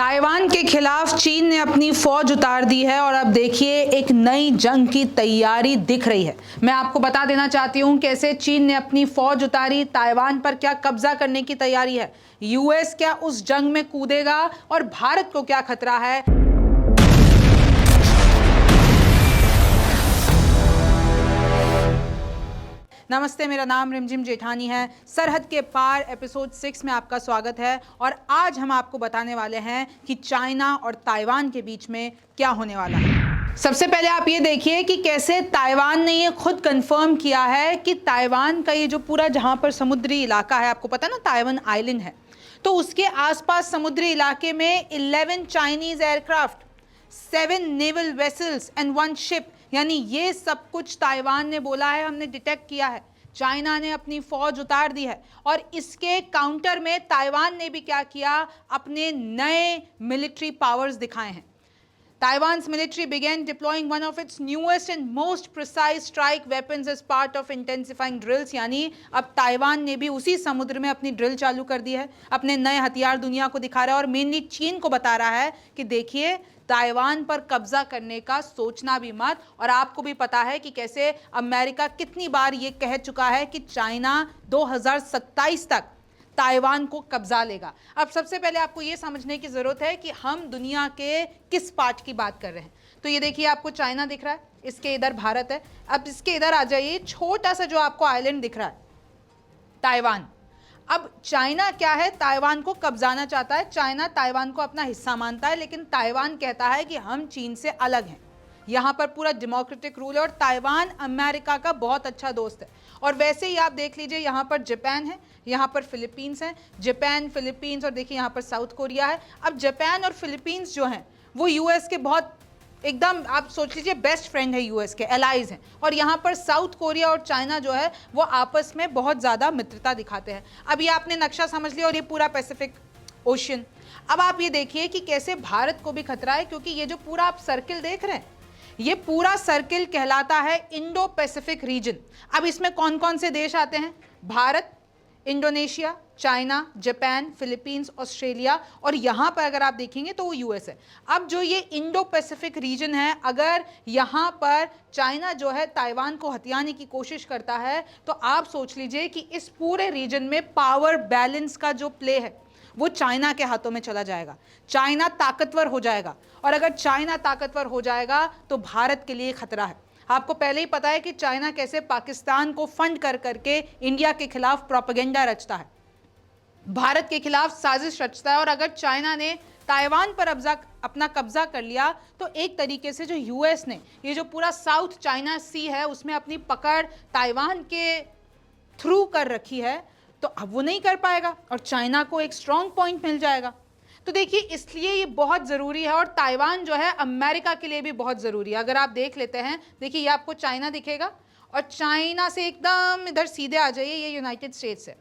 Taiwan के खिलाफ चीन ने अपनी फौज उतार दी है और अब देखिए एक नई जंग की तैयारी दिख रही है। मैं आपको बता देना चाहती हूं कैसे चीन ने अपनी फौज उतारी, ताइवान पर क्या कब्जा करने की तैयारी है, यूएस क्या उस जंग में कूदेगा और भारत को क्या खतरा है। नमस्ते, मेरा नाम रिमझिम जेठानी है। सरहद के पार एपिसोड 6 में आपका स्वागत है और आज हम आपको बताने वाले हैं कि चाइना और ताइवान के बीच में क्या होने वाला है। सबसे पहले आप ये देखिए कि कैसे ताइवान ने ये खुद कंफर्म किया है कि ताइवान का ये जो पूरा जहां पर समुद्री इलाका है, आपको पता ना ताइवान आइलैंड है, तो उसके आसपास समुद्री इलाके में 11 Chinese aircraft, 7 naval vessels and 1 ship, यानी ये सब कुछ ताइवान ने बोला है हमने डिटेक्ट किया है। चाइना ने अपनी फौज उतार दी है और इसके काउंटर में ताइवान ने भी क्या किया, अपने नए मिलिट्री पावर्स दिखाए हैं। Taiwan's military began deploying one of its newest and most precise strike weapons as part of intensifying drills, यानी अब ताइवान ने भी उसी समुद्र में अपनी ड्रिल चालू कर दी है, अपने नए हथियार दुनिया को दिखा रहा है और मेनली चीन को बता रहा है कि देखिए ताइवान पर कब्जा करने का सोचना भी मत। और आपको भी पता है कि कैसे अमेरिका कितनी बार ये कह चुका है कि चाइना 2027 तक ताइवान को कब्जा लेगा। अब सबसे पहले आपको यह समझने की जरूरत है कि हम दुनिया के किस पार्ट की बात कर रहे हैं। तो ये देखिए आपको चाइना दिख रहा है, इसके इधर भारत है। अब इसके इधर आ जाइए, छोटा सा जो आपको आइलैंड दिख रहा है ताइवान। अब चाइना क्या है, ताइवान को कब्जाना चाहता है। चाइना ताइवान को अपना हिस्सा मानता है, लेकिन ताइवान कहता है कि हम चीन से अलग हैं, यहाँ पर पूरा डेमोक्रेटिक रूल है और ताइवान अमेरिका का बहुत अच्छा दोस्त है। और वैसे ही आप देख लीजिए, यहाँ पर जापान है, यहाँ पर फिलीपींस है, जापान फिलीपींस और देखिए यहाँ पर साउथ कोरिया है। अब जापान और फिलीपींस जो हैं वो यूएस के बहुत एकदम आप सोच लीजिए बेस्ट फ्रेंड है, यूएस के एलाइज हैं। और यहाँ पर साउथ कोरिया और चाइना जो है वो आपस में बहुत ज़्यादा मित्रता दिखाते हैं। अब ये आपने नक्शा समझ लिया और ये पूरा पैसिफिक ओशन। अब आप ये देखिए कि कैसे भारत को भी खतरा है, क्योंकि ये जो पूरा आप सर्किल देख रहे हैं, ये पूरा सर्किल कहलाता है इंडो पैसिफिक रीजन। अब इसमें कौन कौन से देश आते हैं? Bharat, Indonesia, China, Japan, Philippines, Australia और यहाँ पर अगर आप देखेंगे तो वो यूएस है। अब जो ये इंडो पैसिफिक रीजन है, अगर यहाँ पर चाइना जो है ताइवान को हथियाने की कोशिश करता है, तो आप सोच लीजिए कि इस पूरे रीजन में पावर बैलेंस का जो प्ले है वो चाइना के हाथों में चला जाएगा। चाइना ताकतवर हो जाएगा और अगर चाइना ताकतवर हो जाएगा तो भारत के लिए खतरा है। आपको पहले ही पता है कि चाइना कैसे पाकिस्तान को फंड कर करके इंडिया के खिलाफ प्रोपेगेंडा रचता है, भारत के खिलाफ साजिश रचता है। और अगर चाइना ने ताइवान पर अपना कब्जा कर लिया तो एक तरीके से जो यूएस ने ये जो पूरा साउथ चाइना सी है उसमें अपनी पकड़ ताइवान के थ्रू कर रखी है, तो अब वो नहीं कर पाएगा और चाइना को एक स्ट्रॉन्ग पॉइंट मिल जाएगा। तो देखिए इसलिए ये बहुत ज़रूरी है और ताइवान जो है अमेरिका के लिए भी बहुत ज़रूरी है। अगर आप देख लेते हैं, देखिए ये आपको चाइना दिखेगा और चाइना से एकदम इधर सीधे आ जाइए, ये यूनाइटेड स्टेट्स है।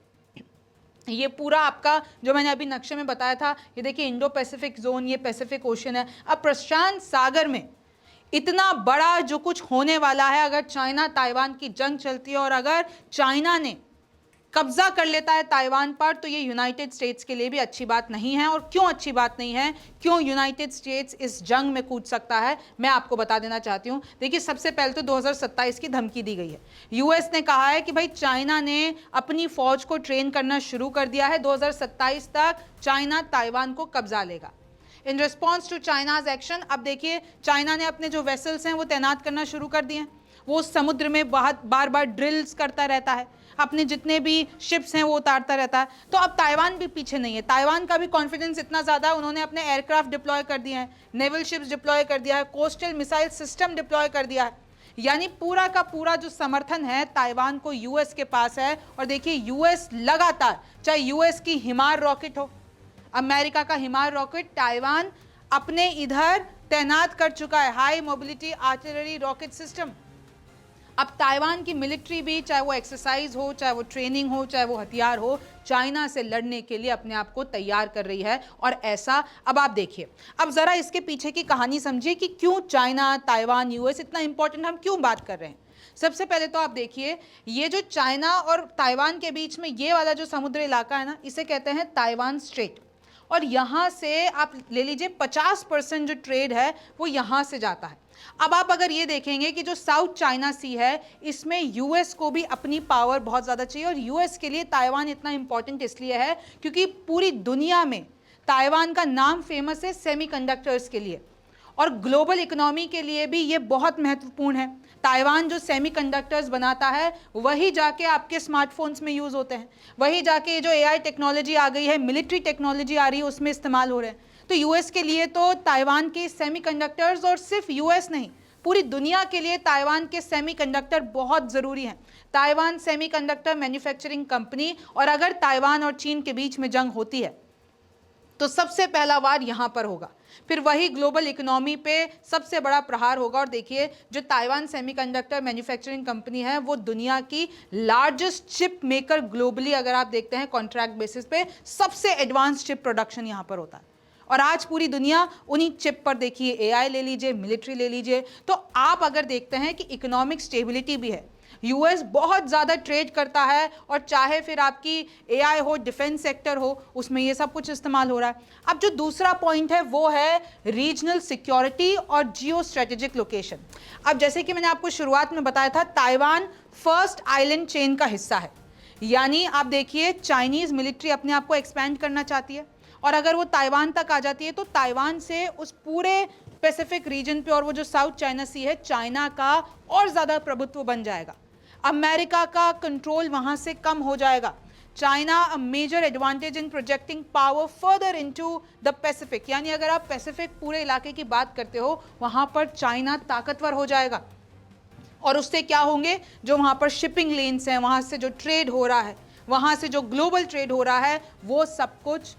ये पूरा आपका जो मैंने अभी नक्शे में बताया था, ये देखिए इंडो पैसिफिक जोन, ये पैसिफिक ओशन है। अब प्रशांत सागर में इतना बड़ा जो कुछ होने वाला है, अगर चाइना ताइवान की जंग चलती है और अगर चाइना ने कब्जा कर लेता है ताइवान पर, तो ये यूनाइटेड स्टेट्स के लिए भी अच्छी बात नहीं है। और क्यों अच्छी बात नहीं है, क्यों यूनाइटेड स्टेट्स इस जंग में कूद सकता है, मैं आपको बता देना चाहती हूँ। देखिए सबसे पहले तो 2027 की धमकी दी गई है। यूएस ने कहा है कि भाई चाइना ने अपनी फौज को ट्रेन करना शुरू कर दिया है, 2027 तक चाइना ताइवान को कब्जा लेगा। In response to China's action, अब देखिए चाइना ने अपने जो वेसल्स हैं वो तैनात करना शुरू कर दिए हैं। वो समुद्र में बार बार ड्रिल्स करता रहता है, अपने जितने भी शिप्स हैं वो उतारता रहता है। तो अब ताइवान भी पीछे नहीं है, ताइवान का भी कॉन्फिडेंस इतना ज़्यादा है, उन्होंने अपने एयरक्राफ्ट डिप्लॉय कर दिए हैं, नेवल शिप्स डिप्लॉय कर दिया है, कोस्टल मिसाइल सिस्टम डिप्लॉय कर दिया है। यानी पूरा का पूरा जो समर्थन है ताइवान को यूएस के पास है। और देखिए यूएस लगातार, चाहे यूएस की हिमार रॉकेट हो, अमेरिका का हिमार रॉकेट ताइवान अपने इधर तैनात कर चुका है, high mobility artillery rocket system. अब ताइवान की मिलिट्री भी, चाहे वो एक्सरसाइज हो, चाहे वो ट्रेनिंग हो, चाहे वो हथियार हो, चाइना से लड़ने के लिए अपने आप को तैयार कर रही है। और ऐसा अब आप देखिए, अब जरा इसके पीछे की कहानी समझिए कि क्यों चाइना ताइवान यूएस इतना इंपॉर्टेंट, हम क्यों बात कर रहे हैं। सबसे पहले तो आप देखिए, ये जो चाइना और ताइवान के बीच में ये वाला जो समुद्री इलाका है ना, इसे कहते हैं ताइवान स्ट्रेट। और यहाँ से आप ले लीजिए 50% जो ट्रेड है वो यहाँ से जाता है। अब आप अगर ये देखेंगे कि जो साउथ चाइना सी है इसमें यूएस को भी अपनी पावर बहुत ज़्यादा चाहिए, और यूएस के लिए ताइवान इतना इंपॉर्टेंट इसलिए है क्योंकि पूरी दुनिया में ताइवान का नाम फेमस है सेमीकंडक्टर्स के लिए, और ग्लोबल इकोनॉमी के लिए भी ये बहुत महत्वपूर्ण है। ताइवान जो सेमीकंडक्टर्स बनाता है वही जाके आपके स्मार्टफोन्स में यूज़ होते हैं, वही जाके जो एआई टेक्नोलॉजी आ गई है, मिलिट्री टेक्नोलॉजी आ रही है, उसमें इस्तेमाल हो रहे हैं। तो यूएस के लिए तो ताइवान के सेमीकंडक्टर्स, और सिर्फ यूएस नहीं पूरी दुनिया के लिए ताइवान के सेमीकंडक्टर बहुत ज़रूरी हैं। ताइवान सेमीकंडक्टर मैन्युफैक्चरिंग कंपनी, और अगर ताइवान और चीन के बीच में जंग होती है तो सबसे पहला वार यहाँ पर होगा, फिर वही ग्लोबल इकोनॉमी पे सबसे बड़ा प्रहार होगा। और देखिए जो ताइवान सेमीकंडक्टर मैन्युफैक्चरिंग कंपनी है वो दुनिया की लार्जेस्ट चिप मेकर ग्लोबली, अगर आप देखते हैं कॉन्ट्रैक्ट बेसिस पे सबसे एडवांस चिप प्रोडक्शन यहाँ पर होता है। और आज पूरी दुनिया उन्हीं चिप पर, देखिए एआई ले लीजिए, मिलिट्री ले लीजिए, तो आप अगर देखते हैं कि इकोनॉमिक स्टेबिलिटी भी है। यूएस बहुत ज़्यादा ट्रेड करता है, और चाहे फिर आपकी एआई हो, डिफेंस सेक्टर हो, उसमें ये सब कुछ इस्तेमाल हो रहा है। अब जो दूसरा पॉइंट है वो है रीजनल सिक्योरिटी और जियो स्ट्रेटेजिक लोकेशन। अब जैसे कि मैंने आपको शुरुआत में बताया था, ताइवान फर्स्ट आइलैंड चेन का हिस्सा है, यानी आप देखिए चाइनीज़ मिलिट्री अपने आप को एक्सपैंड करना चाहती है, और अगर वो ताइवान तक आ जाती है तो ताइवान से उस पूरे पैसिफिक रीजन पे, और वो जो साउथ चाइना सी है, चाइना का और ज़्यादा प्रभुत्व बन जाएगा। अमेरिका का कंट्रोल वहाँ से कम हो जाएगा। China a major advantage in projecting power further into the Pacific, यानी अगर आप पैसिफिक पूरे इलाके की बात करते हो वहाँ पर चाइना ताकतवर हो जाएगा। और उससे क्या होंगे, जो वहाँ पर शिपिंग लेन्स हैं, वहाँ से जो ट्रेड हो रहा है, वहाँ से जो ग्लोबल ट्रेड हो रहा है, वो सब कुछ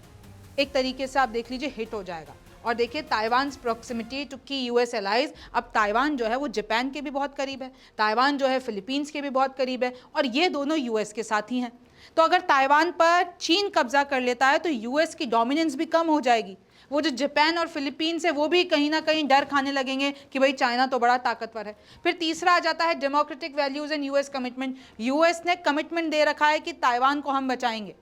एक तरीके से आप देख लीजिए हिट हो जाएगा। और देखिए ताइवान प्रॉक्सिमिटी टू की यूएस एलाइज, अब ताइवान जो है वो जापान के भी बहुत करीब है, ताइवान जो है फिलीपींस के भी बहुत करीब है, और ये दोनों यूएस के साथ ही हैं। तो अगर ताइवान पर चीन कब्जा कर लेता है तो यूएस की डोमिनेंस भी कम हो जाएगी। वो जो जापान और फिलीपींस है वो भी कहीं ना कहीं डर खाने लगेंगे कि भाई चाइना तो बड़ा ताकतवर है। फिर तीसरा आ जाता है democratic values and US commitment. US ने कमिटमेंट दे रखा है कि ताइवान को हम बचाएंगे,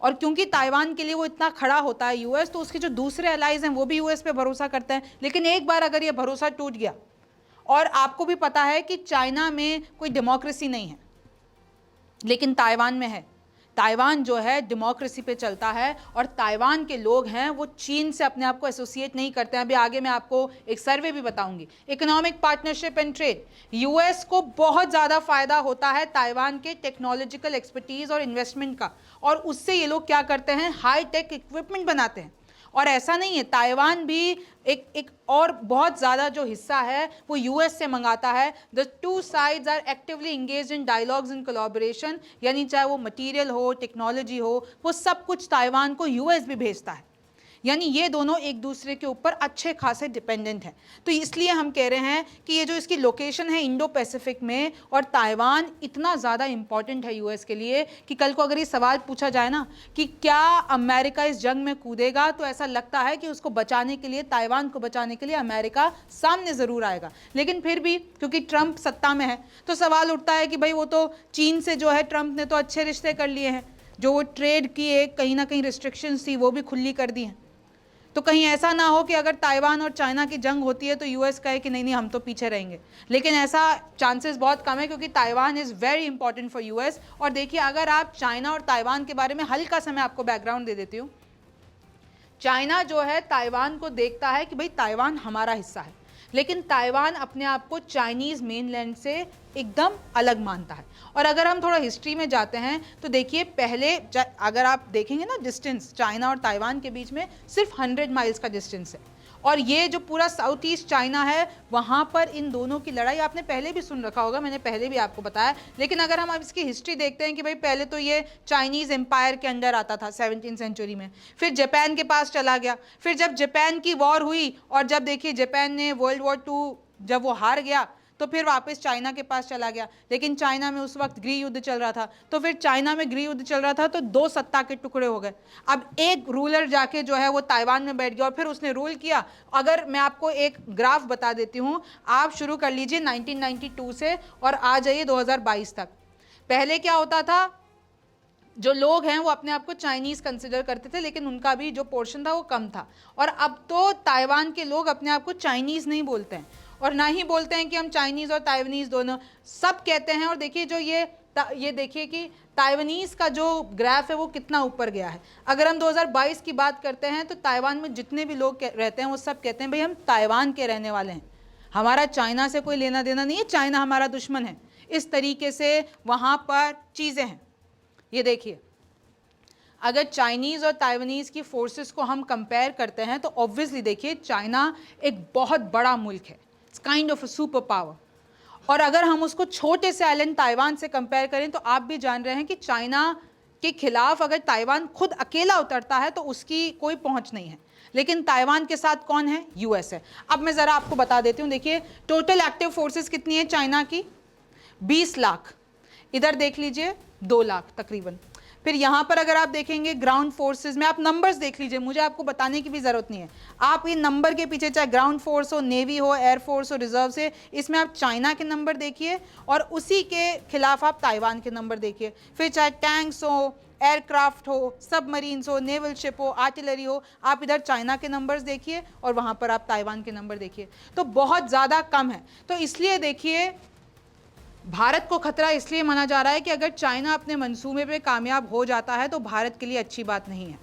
और क्योंकि ताइवान के लिए वो इतना खड़ा होता है यूएस, तो उसके जो दूसरे अलाइज हैं वो भी यूएस पे भरोसा करते हैं। लेकिन एक बार अगर ये भरोसा टूट गया, और आपको भी पता है कि चाइना में कोई डेमोक्रेसी नहीं है लेकिन ताइवान में है। ताइवान जो है डेमोक्रेसी पे चलता है, और ताइवान के लोग हैं वो चीन से अपने आप को एसोसिएट नहीं करते हैं। अभी आगे मैं आपको एक सर्वे भी बताऊंगी। Economic partnership and trade, US को बहुत ज़्यादा फायदा होता है ताइवान के टेक्नोलॉजिकल एक्सपर्टीज़ और इन्वेस्टमेंट का, और उससे ये लोग क्या करते हैं, हाई टेक इक्विपमेंट बनाते हैं। और ऐसा नहीं है, ताइवान भी एक और बहुत ज़्यादा जो हिस्सा है वो यूएस से मंगाता है। The two sides are actively engage in dialogues in collaboration, यानी चाहे वो मटेरियल हो, टेक्नोलॉजी हो, वो सब कुछ ताइवान को यूएस भी भेजता है। यानी ये दोनों एक दूसरे के ऊपर अच्छे खासे डिपेंडेंट हैं। तो इसलिए हम कह रहे हैं कि ये जो इसकी लोकेशन है इंडो पैसिफिक में, और ताइवान इतना ज़्यादा इंपॉर्टेंट है यूएस के लिए कि कल को अगर ये सवाल पूछा जाए ना कि क्या अमेरिका इस जंग में कूदेगा, तो ऐसा लगता है कि उसको बचाने के लिए, ताइवान को बचाने के लिए अमेरिका सामने ज़रूर आएगा। लेकिन फिर भी क्योंकि ट्रंप सत्ता में है तो सवाल उठता है कि भाई वो तो चीन से जो है ट्रंप ने तो अच्छे रिश्ते कर लिए हैं, जो वो ट्रेड की एक कहीं ना कहीं रिस्ट्रिक्शंस थी वो भी खुली कर दी हैं। तो कहीं ऐसा ना हो कि अगर ताइवान और चाइना की जंग होती है तो यूएस कहे कि नहीं नहीं हम तो पीछे रहेंगे, लेकिन ऐसा चांसेस बहुत कम है क्योंकि Taiwan is very important for US. और देखिए अगर आप चाइना और ताइवान के बारे में हल्का सा मैं आपको बैकग्राउंड दे देती हूँ। चाइना जो है ताइवान को देखता है कि भाई ताइवान हमारा हिस्सा है, लेकिन ताइवान अपने आप को चाइनीज़ मेनलैंड से एकदम अलग मानता है। और अगर हम थोड़ा हिस्ट्री में जाते हैं तो देखिए पहले अगर आप देखेंगे ना डिस्टेंस चाइना और ताइवान के बीच में सिर्फ 100 माइल्स का डिस्टेंस है, और ये जो पूरा साउथ ईस्ट चाइना है वहाँ पर इन दोनों की लड़ाई आपने पहले भी सुन रखा होगा, मैंने पहले भी आपको बताया। लेकिन अगर हम अब इसकी हिस्ट्री देखते हैं कि भाई पहले तो ये चाइनीज़ एम्पायर के अंडर आता था 17वीं सेंचुरी में, फिर जापान के पास चला गया, फिर जब जापान की वॉर हुई और जब देखिए जापान ने वर्ल्ड वॉर 2 जब वो हार गया तो फिर वापस चाइना के पास चला गया। लेकिन चाइना में उस वक्त गृह युद्ध चल रहा था, तो फिर चाइना में गृह युद्ध चल रहा था तो 2 सत्ता के टुकड़े हो गए। अब एक रूलर जाके जो है वो ताइवान में बैठ गया और फिर उसने रूल किया। अगर मैं आपको एक ग्राफ बता देती हूँ, आप शुरू कर लीजिए 1992 से और आ जाइए 2022 तक। पहले क्या होता था, जो लोग हैं वो अपने आप को चाइनीज़ कंसिडर करते थे, लेकिन उनका भी जो पोर्शन था वो कम था। और अब तो ताइवान के लोग अपने आप को चाइनीज़ नहीं बोलते हैं, और ना ही बोलते हैं कि हम चाइनीज़ और ताइवानीज़ दोनों, सब कहते हैं। और देखिए जो ये देखिए कि ताइवानीज़ का जो ग्राफ है वो कितना ऊपर गया है। अगर हम 2022 की बात करते हैं तो ताइवान में जितने भी लोग रहते हैं वो सब कहते हैं भाई हम ताइवान के रहने वाले हैं, हमारा चाइना से कोई लेना देना नहीं है, चाइना हमारा दुश्मन है। इस तरीके से वहाँ पर चीज़ें हैं। ये देखिए, अगर चाइनीज़ और ताइवानीज़ की फोर्सेस को हम कंपेयर करते हैं तो ऑब्वियसली देखिए चाइना एक बहुत बड़ा मुल्क है, it's kind of a super power. और अगर हम उसको छोटे से आइलैंड ताइवान से कंपेयर करें तो आप भी जान रहे हैं कि चाइना के खिलाफ अगर ताइवान खुद अकेला उतरता है तो उसकी कोई पहुंच नहीं है, लेकिन ताइवान के साथ कौन है? यूएस है। अब मैं ज़रा आपको बता देती हूँ। देखिए टोटल एक्टिव फोर्सेस कितनी है चाइना की? 20 लाख। इधर देख लीजिए 2 लाख तकरीबन। फिर यहाँ पर अगर आप देखेंगे ग्राउंड फोर्सेस में, आप नंबर्स देख लीजिए, मुझे आपको बताने की भी ज़रूरत नहीं है। आप इन नंबर के पीछे, चाहे ग्राउंड फोर्स हो, नेवी हो, एयरफोर्स हो, रिजर्व से, इसमें आप चाइना के नंबर देखिए और उसी के खिलाफ आप ताइवान के नंबर देखिए। फिर चाहे टैंक्स हो, एयरक्राफ्ट हो, सबमरीन्स हो, नेवल शिप हो, आर्टिलरी हो, आप इधर चाइना के नंबर्स देखिए और वहाँ पर आप ताइवान के नंबर देखिए, तो बहुत ज़्यादा कम है। तो इसलिए देखिए भारत को खतरा इसलिए माना जा रहा है कि अगर चाइना अपने मंसूबे पे कामयाब हो जाता है तो भारत के लिए अच्छी बात नहीं है।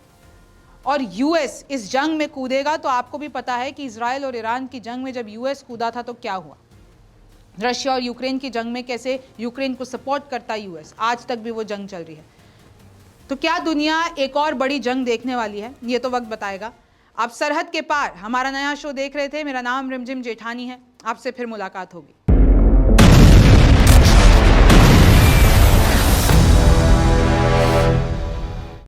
और यूएस इस जंग में कूदेगा तो आपको भी पता है कि इजराइल और ईरान की जंग में जब यूएस कूदा था तो क्या हुआ, रशिया और यूक्रेन की जंग में कैसे यूक्रेन को सपोर्ट करता यूएस, आज तक भी वो जंग चल रही है। तो क्या दुनिया एक और बड़ी जंग देखने वाली है? ये तो वक्त बताएगा। आप सरहद के पार हमारा नया शो देख रहे थे। मेरा नाम रिमझिम जेठानी है। आपसे फिर मुलाकात होगी।